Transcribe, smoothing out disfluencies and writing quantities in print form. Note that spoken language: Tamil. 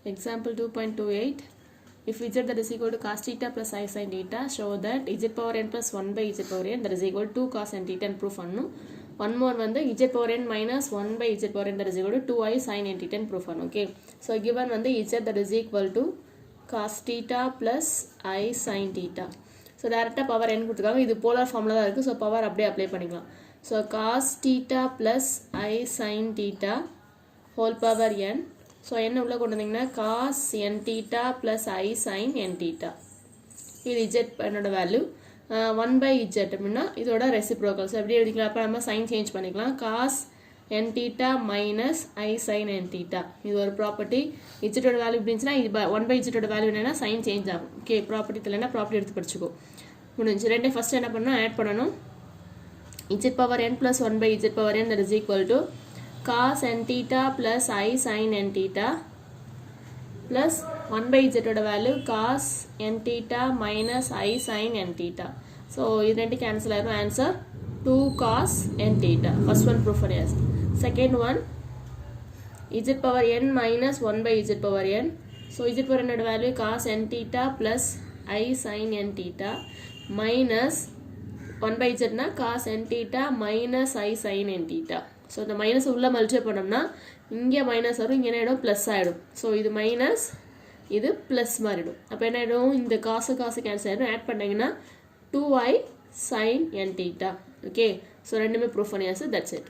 Example 2.28. If z that is equal to cos theta plus I sin theta, show that z power n plus 1 by z power n that is equal to 2 cos n theta and proof பண்ணணும். One more வந்து z power n minus 1 by z power n that is equal to 2i sin n theta and proof பண்ணணும். Okay. So given வந்து z that is equal to cos theta plus I sin theta. So direct power n கொடுத்துருக்காங்க. இது polar formula தான் இருக்கு. So power அப்படியே apply பண்ணிக்கலாம். So cos theta plus I sin theta whole power n. So என்ன உள்ள கொண்டு வந்தீங்கன்னா cos n theta plus I sin n theta. இது z என்னோட வேல்யூ 1 by z அப்படின்னா இதோட ரெசிப்ரோக்கல். ஸோ எப்படி எழுதிக்கலாம்? அப்போ நம்ம சைன் சேஞ்ச் பண்ணிக்கலாம். cos n theta minus I sin n theta. இது ஒரு ப்ராப்பர்ட்டி. z ஓட வேல்யூ இப்படி இருந்துச்சுன்னா இது 1 by z ஓட வேல்யூ என்னன்னா சைன் சேஞ்ச் ஆகும். ஓகே, ப்ராப்பர்ட்டி தெரியலன்னா ப்ராப்பர்ட்டி எடுத்து படிச்சுக்கோ. முடிஞ்சு ரெண்டே ஃபர்ஸ்ட் என்ன பண்ணணும்? ஆட் பண்ணணும். z power n plus 1 by z power n that is equal to cos n theta plus I sin n theta plus 1 by z ஓட value cos n theta minus I sin n theta. So இது ரெண்டு கேன்சல் ஆயிரும். Answer 2 cos n theta. First one proof yes. Second one z power n minus 1 by z power n. So z power n ஓட value cos n theta plus I sin n theta minus 1 by z na cos n theta minus I sin n theta. So the minus உள்ள மல்டிப்ளை பண்ணோம்னா இங்கே மைனஸ் வரும், இங்கே என்ன ஆகிடும்? ப்ளஸ் ஆகிடும். ஸோ இது மைனஸ், இது ப்ளஸ் மாறிடும். அப்போ என்ன ஆகிடும்? இந்த காசு கேன்சல் ஆகிடும். ஆட் பண்ணிங்கன்னா 2i sin n theta. Okay, so ரெண்டுமே ப்ரூஃப் பண்ணியாச்சு. That's it.